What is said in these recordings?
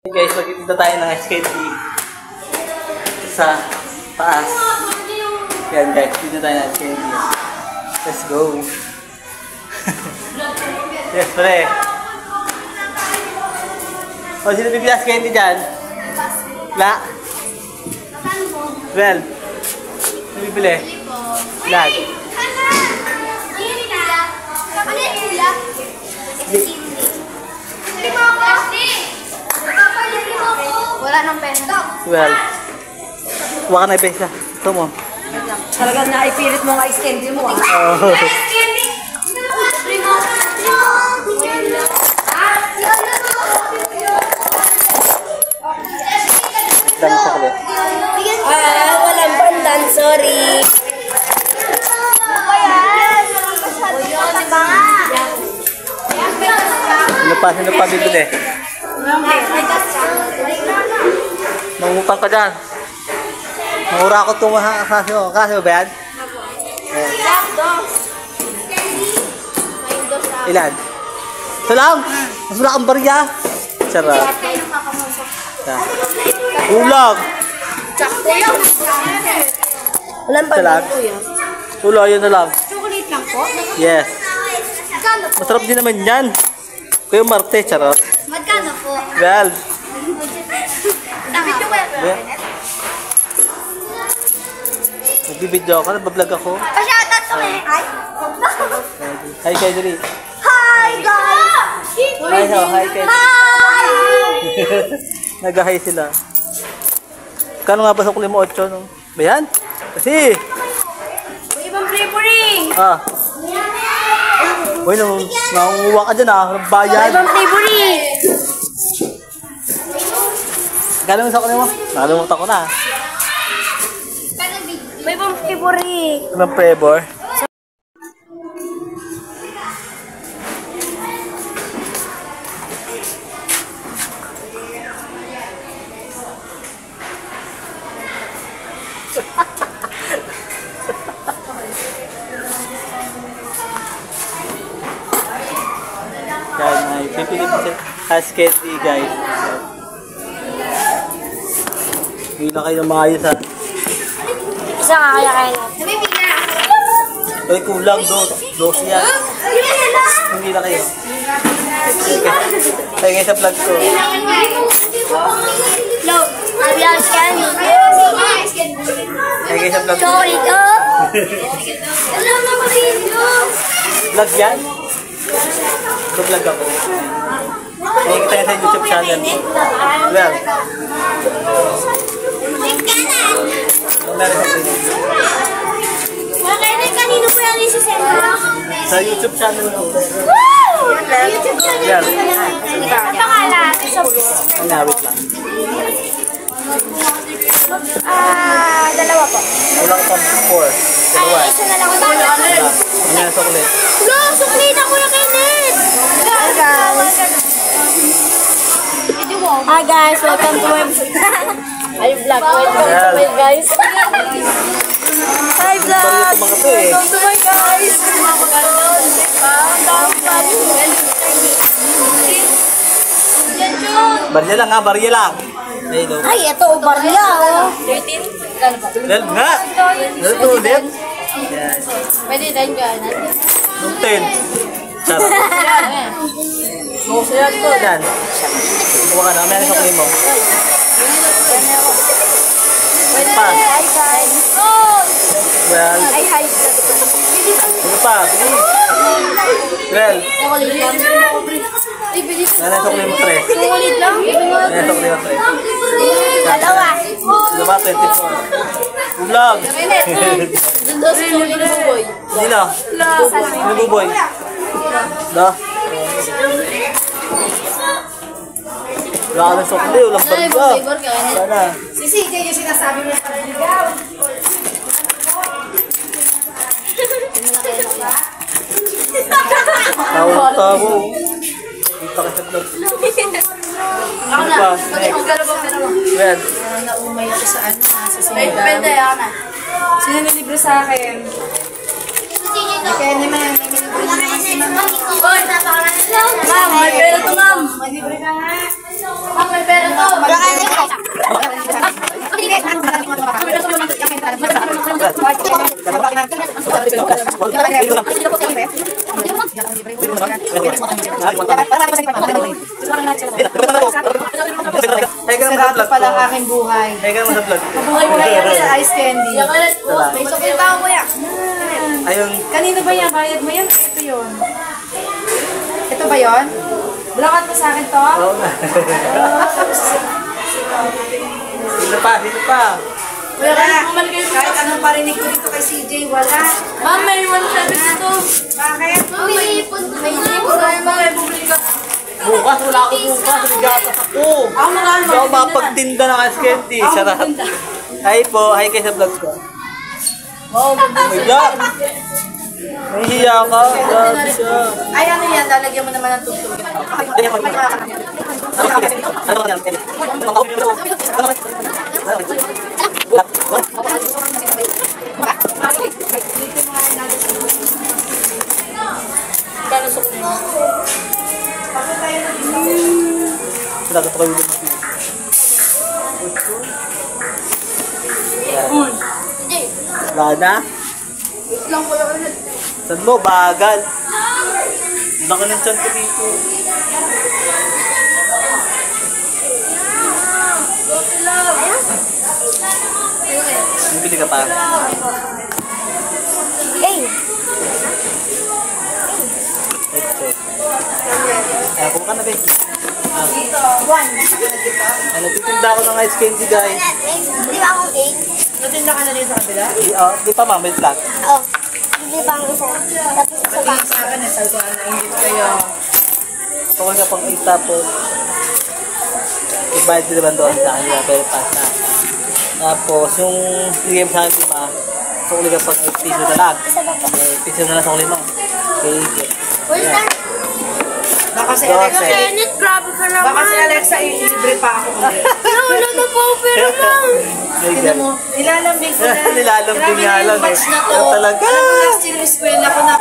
Guys, magkita tayo ng ice candy sa taas. Yan guys, dito tayo ng ice candy. Let's go. Yes, pre. O, sino bibili ice candy dyan? La? 12. Sino bibili? Lag. Wala nang pesa. Well, huwag ka na pesa. Ito mo. Talagang naipilit mo ang ice candy mo ah. Oh. Ice candy! Dami sa kulit. Walang pandan, sorry. Sino pa bibili? Mangutang ka dyan. Mangura ko itong kasi mo ba yan? Ilan? Ito lang! Mas wala kang barya. Sarap. Ulag! Walang pandan po yan. Ulo, yun na lang. Chocolate lang po? Yes. Masarap din naman yan. Kuya Marte, charot. Magkano po? Well. Dapat yung kaya po. Nagbibidyo ako, nabablog ako. Pasyata to eh. Ay. Hi, Kaidri. Hi guys! Hi, Kaidri. Hi! Nag-hi sila. Kano nga ba sa kulit mo? 8, no? Ba yan? Kasi. May ibang flavoring. Ah. Uy, nangunguha ka dyan ah. May Bayad. ibang flavoring. Galing mo sa kulit mo? Nakalimutan ko na. May ibang flavoring. Anong flavor? Yan, ay pipili po sa candy guys. Hindi na kayo maayos ha. Isa nga kaya. Ay kulang, 12 yan. Hindi na kayo. Kaya kayo sa vlog ko. No, I'm not scanning. Kaya kayo sa vlog ko. Sorry, oh. Alam mo ba video? Vlog yan? Ito vlog ako. Kaya kita sa YouTube channel ko. Well. Meron sa YouTube. Kailan kanino po yan si Sandra? Sa YouTube channel ko. YouTube channel. Yan. Ang pangalan? Ang nawit lang. Dalawa po. Kulang pa 4. Dalawa. Isa na lang. Ano yan sa kulit? Go! Suklin ako na kay Ned! Hi guys! Hi guys! Welcome to my vlog. Welcome to my guys. Hi vlog! Welcome to my guys! Barya lang ha, barya lang. Ay, ito barya oh. 12 nga. Ano ito ulit? Yan. Pwede tayo gano'n. 10. Sarap. Masaya ito. Yan. Buka ka na. May ano sa kulit mo. Pa. Hi guys! Well. Hi hi! Ano pa? Well. Nanay sa kulit mo 3. Sukulit lang? Nanay sa kulit mo 3. Dalawa! Dalawa 24. Vlog. Doon si Buboy. Sino? Sino Buboy? Da? Wala ka ng sukli. Walang barga. Sana. Si CJ yung sinasabi mo sa ligaw. Tawo-tawo. Kita ka sa vlog. Ako na. Pa? Well. Naumay ako sa ano sa sinigaw. Pwede, ako na. Sino nilibre sa akin? Kaya naman, may nilibre naman si Mama. Ma'am, may pera to ma'am. May libre ka nga. Ma'am, may pera Sarap pala ang aking buhay. Mabuhay mo yan sa ice candy. May sukil ba ako kuya? Ayun. Kanino ba yan? Bayad mo yan? Ito yun. Ito ba yun? Bulakat mo sa akin to? Oo na. Sino pa? Kuya, kahit anong parinig ko dito kay CJ, wala. Ma'am, may 170 to. Bakit? May ipon tayo, ma'am. Bukas, wala ako bukas. Nagatas ako. Ako marami Hindi ako makapagtinda ng ice candy. Sarap. Hi po. Hi kayo sa vlog ko. Oo, My God. Nahihiya ka. Grabe siya. ay, ano yan? Lalagyan mo naman ng tugtog. Dapat ko kayo lumabit. Wala na? Saan mo? Bagal. Laki ng tiyan ko dito. Bibili ka pa? Hey! Kaya kung ka na, babe. One. Nagtitinda ako ng ice candy, guys. Di ba akong 8? Natinda ka na rin sa kabila? Di pa, ma'am. May vlog. Oo. Di ba ang isa? Tapos isa pa. Sa akin, sabi ko, naingit kayo. Kung ka pang 8 tapos, ibayad ko naman doon sa akin. Pero pasta. Tapos, yung bigay mo sa akin, diba? So, ulit ka pang 8 piso na lang. Piso na lang sa ulit mo. Okay. Where's that? Baka si Alexa, Kenneth, grabe ka naman. baka si Alexa, ilibre pa ako. Wala na po, pero ma'am. Tingnan mo, nilalambing ko na. Nilalambing nga lang Grabe yung batch na to. Yan talaga. Alam mo, last year yung eskwela ko na.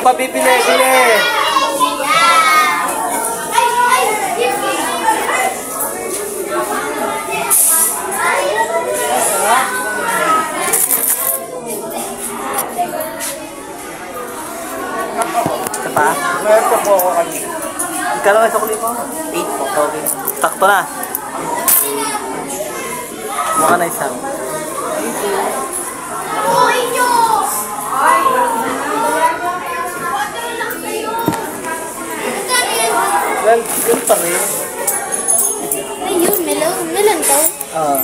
Pabibili-bili. Ito pa? Meron po ako kami. Ikaw lang sa kulit mo? 8 po. Okay. Takto na. Mukha na isang. Well, yun pa rin. Ayun, melon to. Oo.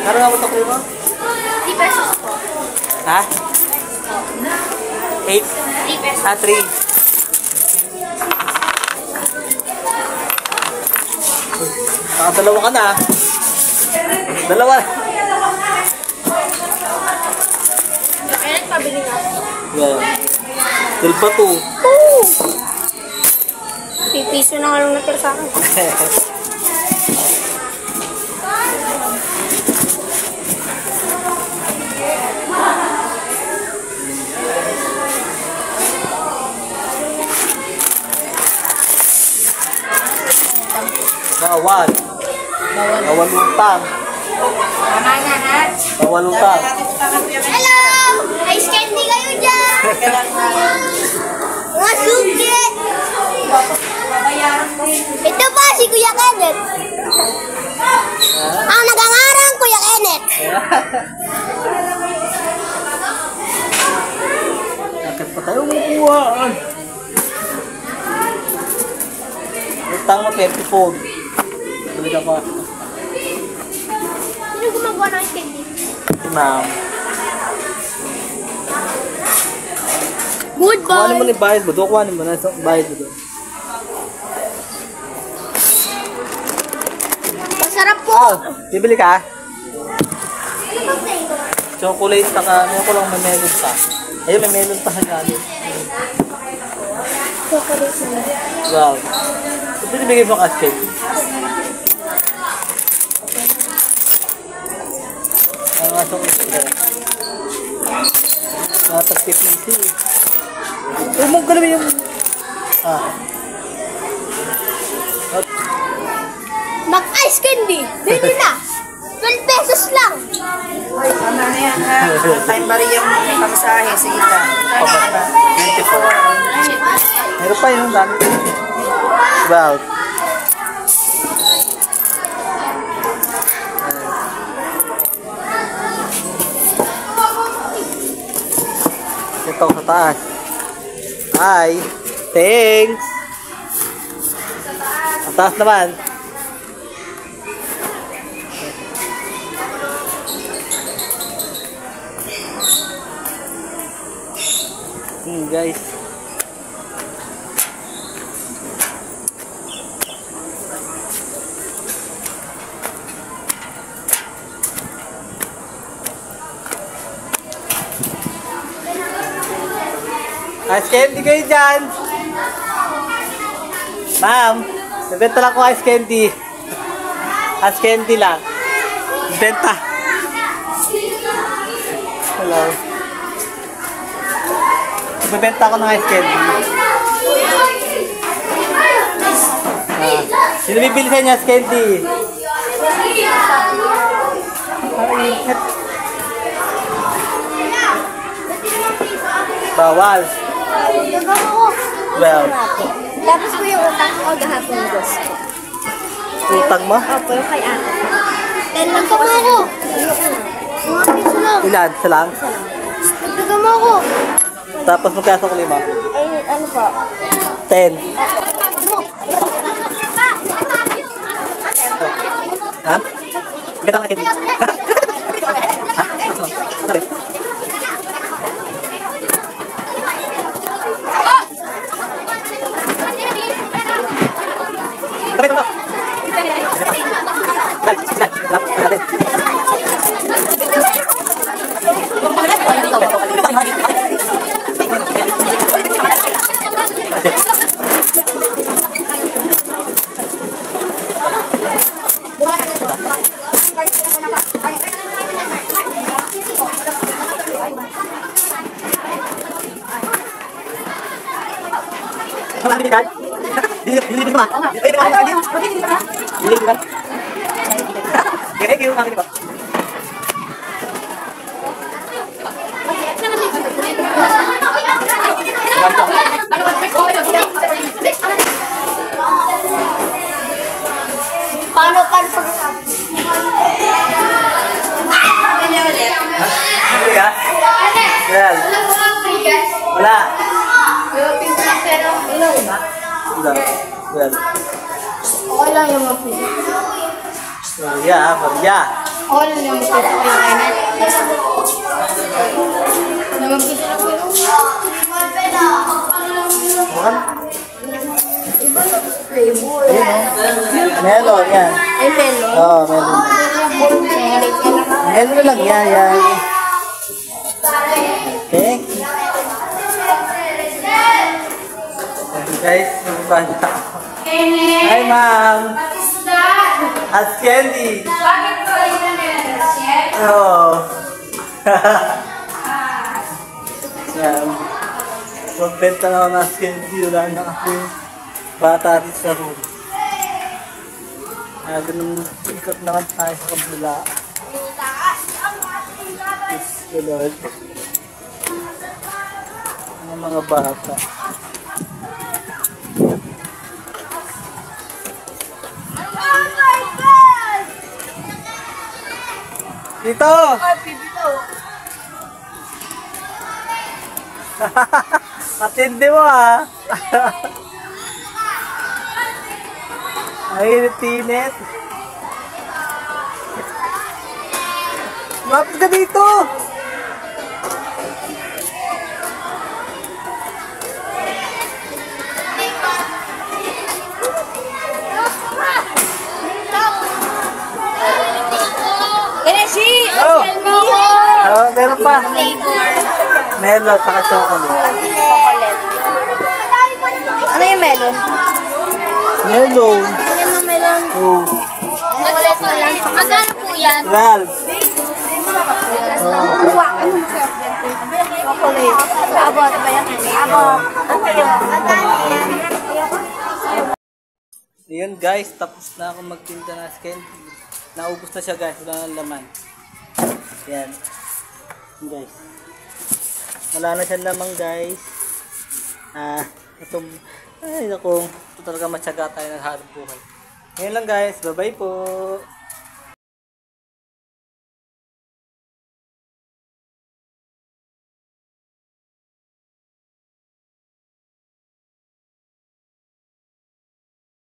Meron nga mo ito kulit mo? 3 pesos po. Ha? 8? 3 pesos. 3. Nakadalawa ka na. Dalawa. Kenneth, pabili nga. Yeah. Dalba to. Pipiso na nga lang natira sa akin. Bawal. Bawal utang. Tama na, ha? Bawal utang. Hello! Ice candy kayo dyan! Mga suki! Ito pa si Kuya Kenneth. Ang nagangarang Kuya Kenneth. Wow! Utang mo 24. Balik ako. Sino gumagawa ng candy? Si ma'am. Good boy. Kuhanin mo na yung bayad mo doon. Kuhanin mo na yung bayad mo doon. Masarap po. Oh, bibili ka? Ano ba flavor? Chocolate saka ano ko lang may melon pa. Ayun, may melon pa sa galing. Chocolate na. Wow. Ito binibigay mo kasi. Ano nga chocolate ko? Nakatag-tipisi. Umog ka naman yung... Mag-ice candy. Bili na. 12 pesos lang. Ay, ano na yan ha? Time bari yung pamasahe. Sige ka. 24. Meron pa yun, dami. Wow. Ito sa taas. Hi. Thanks. Sa taas naman. Guys. Ice candy kayo dyan. Ma'am, nabenta lang ko ice candy. Ice candy lang. Benta. Hello. Nagbebenta ako ng ice candy. Sino bibili sa inyo ice candy? Bawal. Well. Tapos po yung utang ko gahapon gusto. Utang mo? Opo, yung kay ate. 10 lang po ako. Mga piso lang. Ilan? Isa lang? Nagdaga mo ako. Tapos magkasa ko 5? Ay, ano po? 10. Ha? Ganda ka candy. Ha? Sorry. Bili ka? Bili ka? Bili ka? Kaya kayo kami ba? Paano pag... Bili ka? Well. Wala. Wala. Well. Okay lang yung mapili. Maria, Maria. Okay lang yung mapili. Okay lang yun. Namapili na po yung... Bukan? Iba yung flavor. Melon, yan. Ay, melon. Oo, melon. Melon lang yan, yan. Okay. Guys, magbanda ako. Hi, ma'am. As candy. Bakit ko rin na Oh. Yan. Magbenta na ako ng as candy. Wala na ako yung bata rin sa room. Ganun, ikot naman tayo sa kabila. Yes, Lord. Ang mga bata. Dito! Matindi mo ah. Ay, tinit. Lapit ka dito. Beneshi! Oh. Tell mo ko! Oh, meron pa. Flavor. Melon, saka chocolate. Chocolate. Ano yung melon? Melon. Ano yung melon? Oh. Chocolate na lang. Magkano po yan? Ralph. Chocolate. Abot ba yan? Abot. Yun guys, tapos na ako magtinda ng candy. Naubos na siya guys, wala nang laman. Yan. Yun, guys. Wala na siyang laman guys. Ay naku, ito talaga matyaga tayo ng harap buhay. Ngayon lang guys, bye bye po.